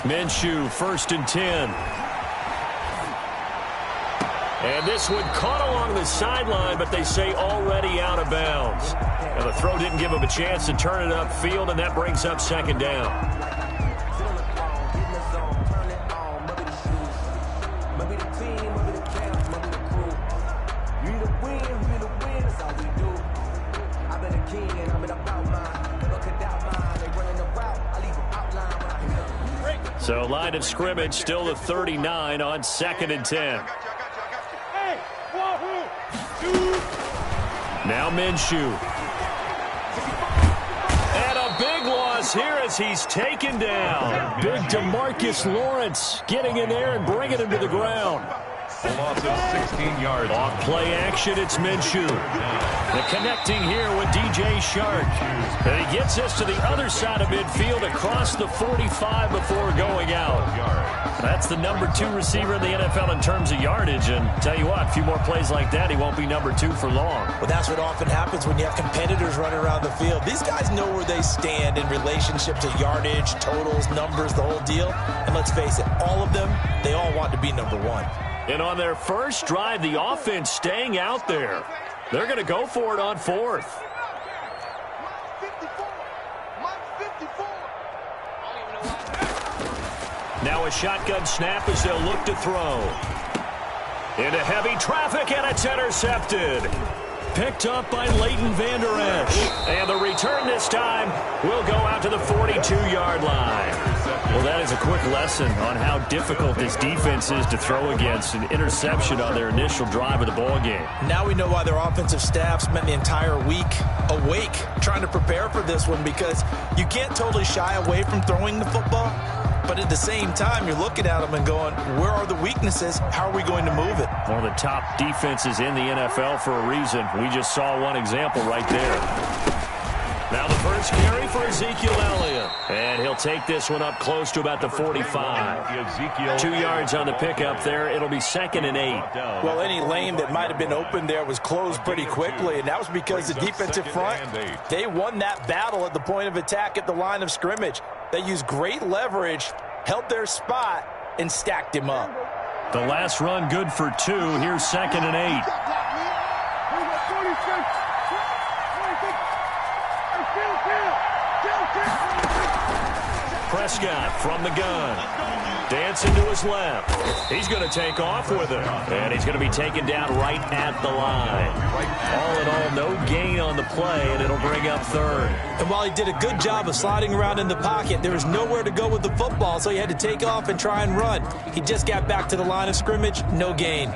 Minshew, 1st and 10. And this one caught along the sideline, but they say already out of bounds. And the throw didn't give him a chance to turn it upfield, and that brings up 2nd down. So line of scrimmage still the 39 on 2nd and 10. Now Minshew. And a big loss here as he's taken down. Big DeMarcus Lawrence getting in there and bringing him to the ground. A loss of 16 yards. Off play action, it's Minshew. The connecting here with DJ Shark. And he gets us to the other side of midfield across the 45 before going out. That's the number 2 receiver in the NFL in terms of yardage. And tell you what, a few more plays like that, he won't be number 2 for long. Well, that's what often happens when you have competitors running around the field. These guys know where they stand in relationship to yardage, totals, numbers, the whole deal. And let's face it, all of them, they all want to be number 1. And on their first drive, the offense staying out there. They're going to go for it on 4th. Now a shotgun snap as they'll look to throw. Into heavy traffic, and it's intercepted. Picked up by Leighton Vander Esch. And the return this time will go out to the 42-yard line. Well, that is a quick lesson on how difficult this defense is to throw against. An interception on their initial drive of the ballgame. Now we know why their offensive staff spent the entire week awake trying to prepare for this one, because you can't totally shy away from throwing the football. But at the same time, you're looking at them and going, where are the weaknesses? How are we going to move it? One of the top defenses in the NFL for a reason. We just saw one example right there. Now the first carry for Ezekiel Elliott. And he'll take this one up close to about the 45. 2 yards on the pickup there. It'll be 2nd and 8. Well, any lane that might have been open there was closed pretty quickly, and that was because the defensive front, they won that battle at the point of attack at the line of scrimmage. They used great leverage, held their spot, and stacked him up. The last run good for 2. Here's 2nd and 8. Prescott from the gun. Dancing to his left. He's going to take off with it. And he's going to be taken down right at the line. All in all, no gain on the play, and it'll bring up 3rd. And while he did a good job of sliding around in the pocket, there was nowhere to go with the football, so he had to take off and try and run. He just got back to the line of scrimmage, no gain.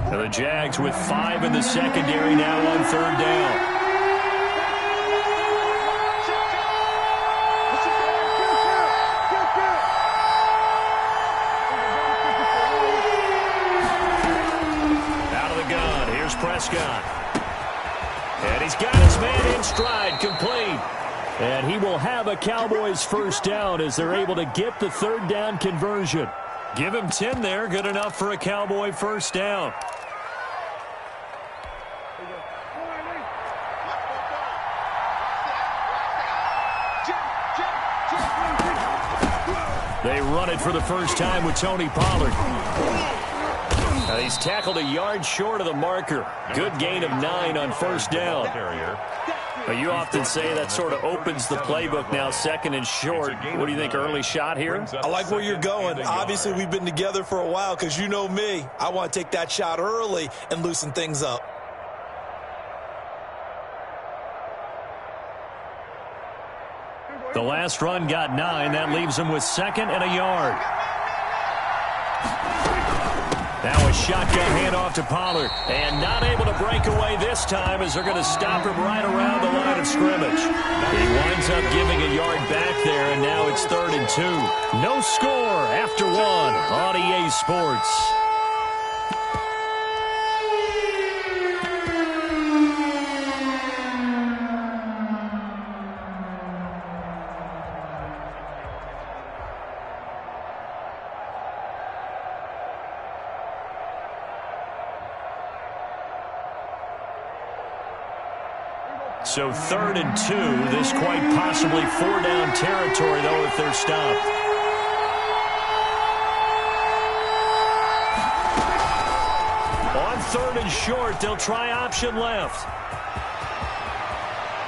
And the Jags with 5 in the secondary now on 3rd down. Out of the gun, here's Prescott. And he's got his man in stride, complete. And he will have a Cowboys first down as they're able to get the 3rd down conversion. Give him 10 there, good enough for a Cowboy first down. They run it for the first time with Tony Pollard. Now he's tackled a yard short of the marker. Good gain of 9 on first down. Now you often say that sort of opens the playbook now, 2nd and short. What do you think, early shot here? I like where you're going. Obviously, we've been together for a while because you know me. I want to take that shot early and loosen things up. The last run got 9. That leaves him with 2nd and a yard. Now a shotgun handoff to Pollard. And not able to break away this time as they're going to stop him right around the line of scrimmage. He winds up giving a yard back there, and now it's 3rd and 2. No score after 1 on EA Sports. So 3rd and 2. This quite possibly 4-down territory, though, if they're stopped. On 3rd and short, they'll try option left.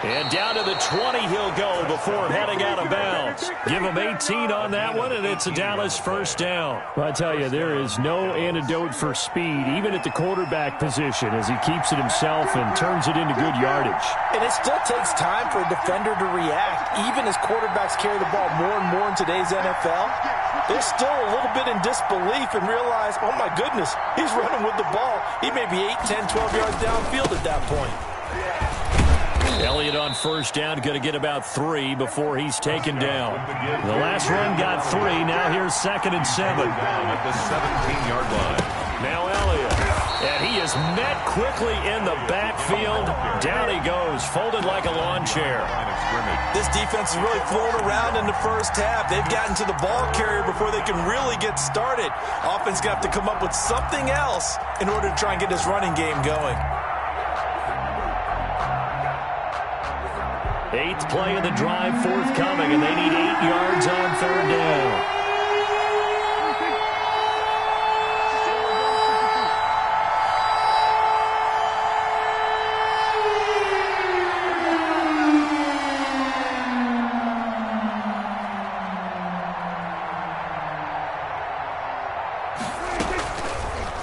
And down to the 20 he'll go before heading out of bounds. Give him 18 on that one, and it's a Dallas first down. Well, I tell you, there is no antidote for speed, even at the quarterback position, as he keeps it himself and turns it into good yardage. And it still takes time for a defender to react. Even as quarterbacks carry the ball more and more in today's NFL, they're still a little bit in disbelief and realize, oh my goodness, he's running with the ball. He may be 8, 10, 12 yards downfield at that point. Elliott on first down, going to get about 3 before he's taken down. The last run got 3. Now here's 2nd and 7. At the 17-yard line. Now Elliott. And he is met quickly in the backfield. Down he goes, folded like a lawn chair. This defense is really thrown around in the first half. They've gotten to the ball carrier before they can really get started. Offense going to have to come up with something else in order to try and get this running game going. 8th play of the drive forthcoming, and they need 8 yards on 3rd down.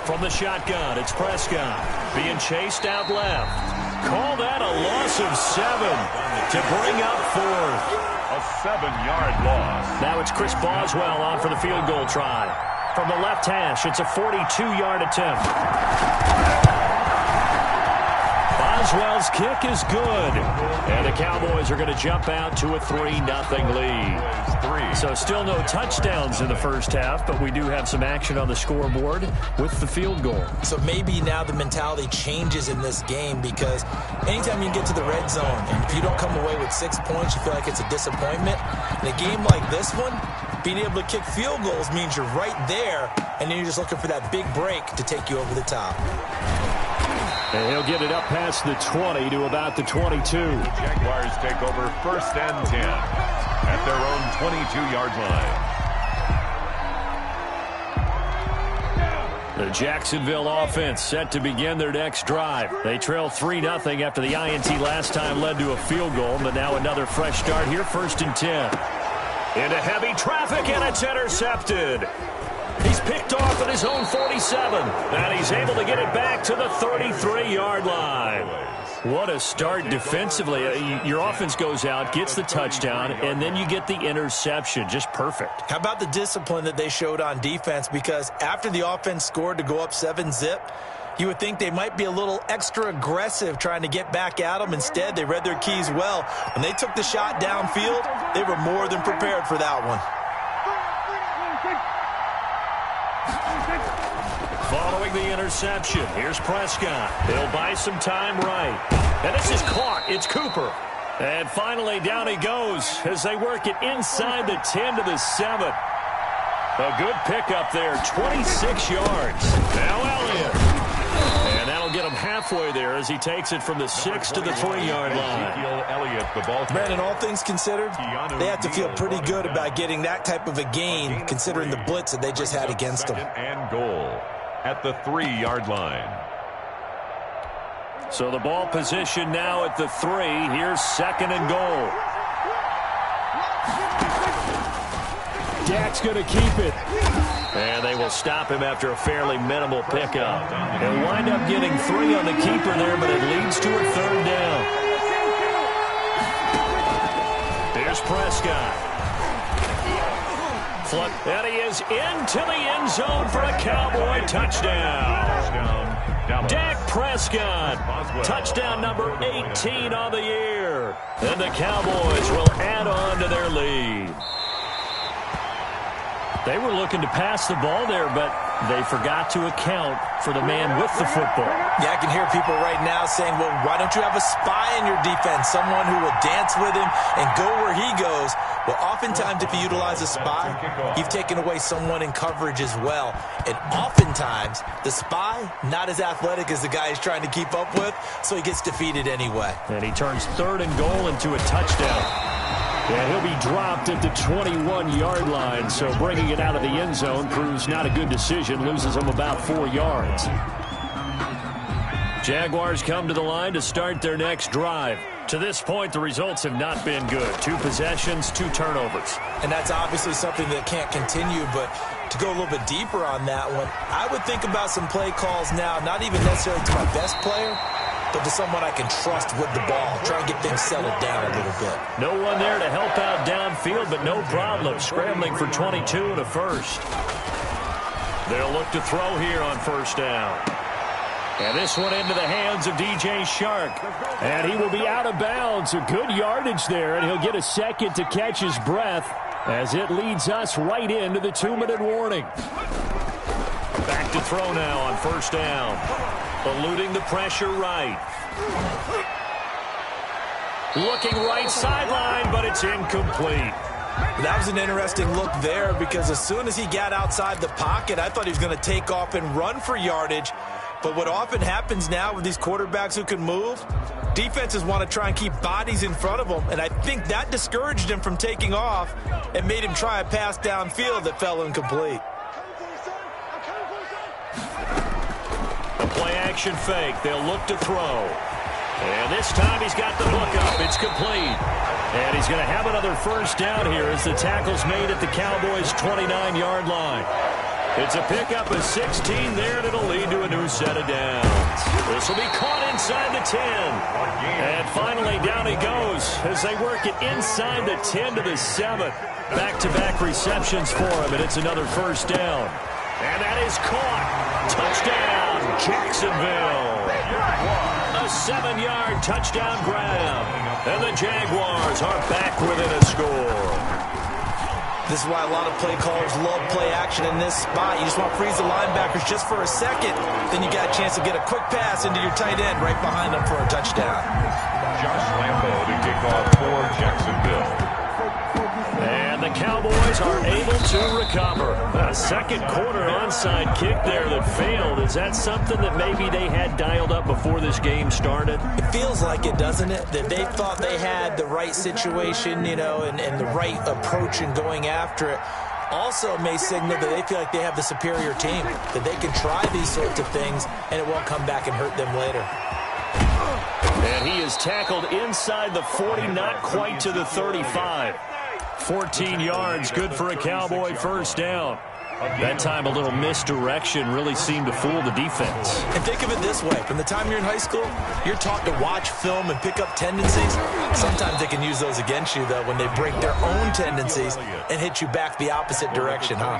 From the shotgun, it's Prescott being chased out left. Call that a loss of 7 to bring up 4th. A 7-yard loss. Now it's Chris Boswell on for the field goal try. From the left hash, it's a 42-yard attempt. Boswell's kick is good. And the Cowboys are going to jump out to a 3-0 lead. So still no touchdowns in the first half, but we do have some action on the scoreboard with the field goal. So maybe now the mentality changes in this game, because anytime you get to the red zone, and if you don't come away with 6 points, you feel like it's a disappointment. In a game like this one, being able to kick field goals means you're right there, and then you're just looking for that big break to take you over the top. And he'll get it up past the 20 to about the 22. The Jaguars take over 1st and 10 at their own 22-yard line. The Jacksonville offense set to begin their next drive. They trail 3-0 after the INT last time led to a field goal, but now another fresh start here, 1st and 10. Into heavy traffic, and it's intercepted. He's picked off at his own 47, and he's able to get it back to the 33-yard line. What a start defensively. Your offense goes out, gets the touchdown, and then you get the interception. Just perfect. How about the discipline that they showed on defense? Because after the offense scored to go up 7-zip, you would think they might be a little extra aggressive trying to get back at them. Instead, they read their keys well. When they took the shot downfield, they were more than prepared for that one. Following the interception, here's Prescott. He'll buy some time right. And this is caught. It's Cooper. And finally, down he goes as they work it inside the 10 to the 7. A good pickup there, 26 yards. Now Elliott. And that'll get him halfway there as he takes it from the 6 to the 3-yard line. Elliott, the ball. Man, and all things considered, they have to feel pretty good about getting that type of a gain, considering the blitz that they just had against them. And goal at the 3-yard line. So the ball position now at the 3. Here's 2nd and goal. Dak's going to keep it. And they will stop him after a fairly minimal pickup. He'll wind up getting 3 on the keeper there, but it leads to a 3rd down. Here's Prescott. And he is into the end zone for a Cowboy touchdown. Dak Prescott, touchdown number 18 on the year. And the Cowboys will add on to their lead. They were looking to pass the ball there, but they forgot to account for the man with the football. Yeah, I can hear people right now saying, well, why don't you have a spy in your defense, someone who will dance with him and go where he goes? Well, oftentimes if you utilize a spy, you've taken away someone in coverage as well. And oftentimes, the spy, not as athletic as the guy he's trying to keep up with, so he gets defeated anyway. And he turns 3rd and goal into a touchdown. And he'll be dropped at the 21-yard line, so bringing it out of the end zone proves not a good decision, loses him about 4 yards. Jaguars come to the line to start their next drive. To this point, the results have not been good. 2 possessions, 2 turnovers. And that's obviously something that can't continue, but to go a little bit deeper on that one, I would think about some play calls now, not even necessarily to my best player, but to someone I can trust with the ball. Try and get things settled down a little bit. No one there to help out downfield, but no problem. Scrambling for 22 and a first. They'll look to throw here on 1st down. And this one into the hands of DJ Shark. And he will be out of bounds. A good yardage there, and he'll get a second to catch his breath as it leads us right into the 2-minute warning. Back to throw now on 1st down. Eluding the pressure right. Looking right sideline, but it's incomplete. That was an interesting look there because as soon as he got outside the pocket, I thought he was going to take off and run for yardage. But what often happens now with these quarterbacks who can move, defenses want to try and keep bodies in front of them, and I think that discouraged him from taking off and made him try a pass downfield that fell incomplete. A play-action fake. They'll look to throw. And this time he's got the hook up. It's complete. And he's going to have another 1st down here as the tackle's made at the Cowboys' 29-yard line. It's a pickup of 16 there, and it'll lead to a new set of downs. This will be caught inside the 10. And finally, down he goes as they work it inside the 10 to the 7. Back-to-back receptions for him, and it's another 1st down. And that is caught. Touchdown, Jacksonville. A 7-yard touchdown grab. And the Jaguars are back within a score. This is why a lot of play callers love play action in this spot. You just want to freeze the linebackers just for a second. Then you got a chance to get a quick pass into your tight end right behind them for a touchdown. Josh Lambo to kick off for Jacksonville. And the Cowboys are able to recover. A second-quarter onside kick there that failed. Is that something that maybe they had dialed up before this game started? It feels like it, doesn't it? That they thought they had the right situation, you know, and the right approach in going after it. Also may signal that they feel like they have the superior team, that they can try these sorts of things, and it won't come back and hurt them later. And he is tackled inside the 40, not quite to the 35. 14 yards, good for a Cowboy 1st down. That time a little misdirection really seemed to fool the defense. And think of it this way. From the time you're in high school, you're taught to watch film and pick up tendencies. Sometimes they can use those against you, though, when they break their own tendencies and hit you back the opposite direction, huh?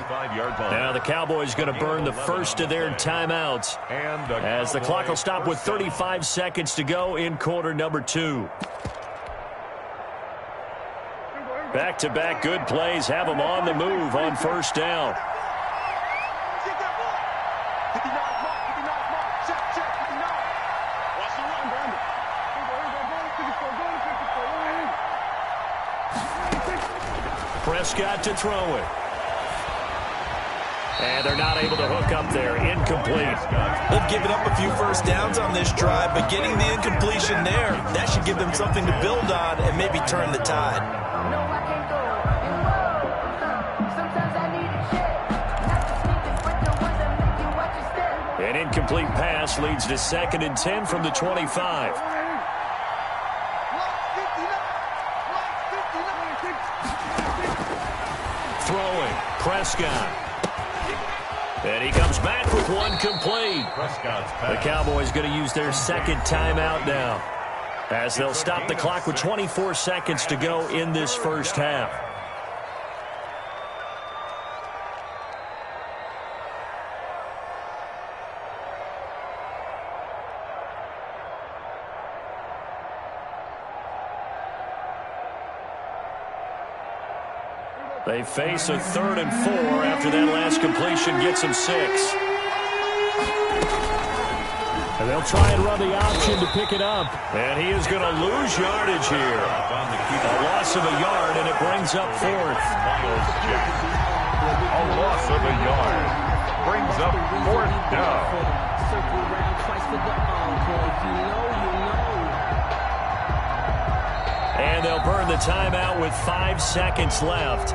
Now the Cowboys going to burn the first of their timeouts as the clock will stop with 35 seconds to go in quarter number 2. Back-to-back good plays have them on the move on 1st down. Prescott to throw it. And they're not able to hook up there. Incomplete. They've given up a few 1st downs on this drive, but getting the incompletion there, that should give them something to build on and maybe turn the tide. An incomplete pass leads to 2nd and 10 from the 25. Throwing, Prescott. And he comes back with one complete. The Cowboys going to use their 2nd timeout now, as they'll stop the clock with 24 seconds to go in this 1st half. They face a 3rd and 4 after that last completion gets them 6. And they'll try and run the option to pick it up. And he is going to lose yardage here. A loss of a yard, and it brings up fourth. A loss of a yard brings up fourth down. And they'll burn the timeout with 5 seconds left.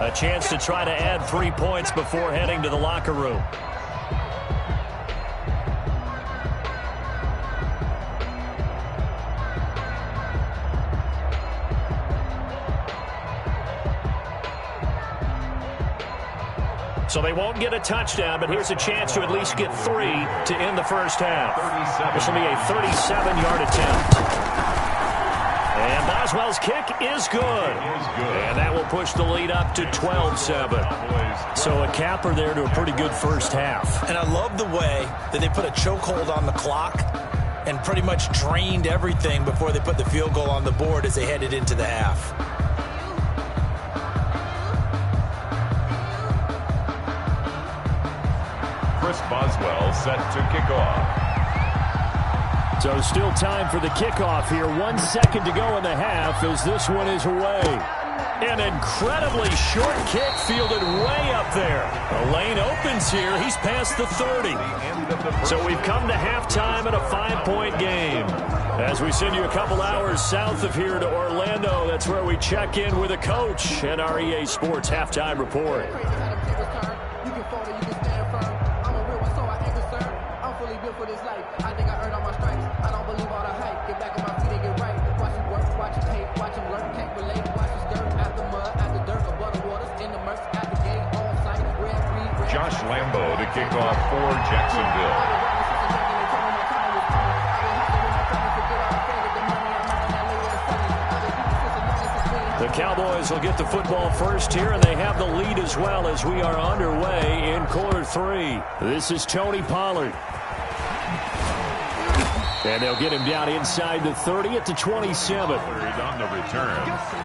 A chance to try to add 3 points before heading to the locker room. So they won't get a touchdown, but here's a chance to at least get 3 to end the first half. This will be a 37-yard attempt. And Boswell's kick is good. And that will push the lead up to 12-7. So a capper there to a pretty good first half. And I love the way that they put a chokehold on the clock and pretty much drained everything before they put the field goal on the board as they headed into the half. Boswell set to kick off. So still time for the kickoff here. 1 second to go in the half as this one is away. An incredibly short kick fielded way up there. The lane opens here. He's past the 30. So we've come to halftime in a 5-point game. As we send you a couple hours south of here to Orlando, that's where we check in with a coach and our EA Sports Halftime Report. For this life, I think I earned all my stripes. I don't believe all the hype. Get back on my feet and get right. Watch him work, watch him hate, watch him learn, can't relate. Watch him skirt at the mud, at the dirt, above the waters, in the murks, at the gate, on site, red. Josh Lambo to kick off for Jacksonville. The Cowboys will get the football first here, and they have the lead as well as we are underway in quarter 3. This is Tony Pollard. And they'll get him down inside the 30 at the 27. On the return.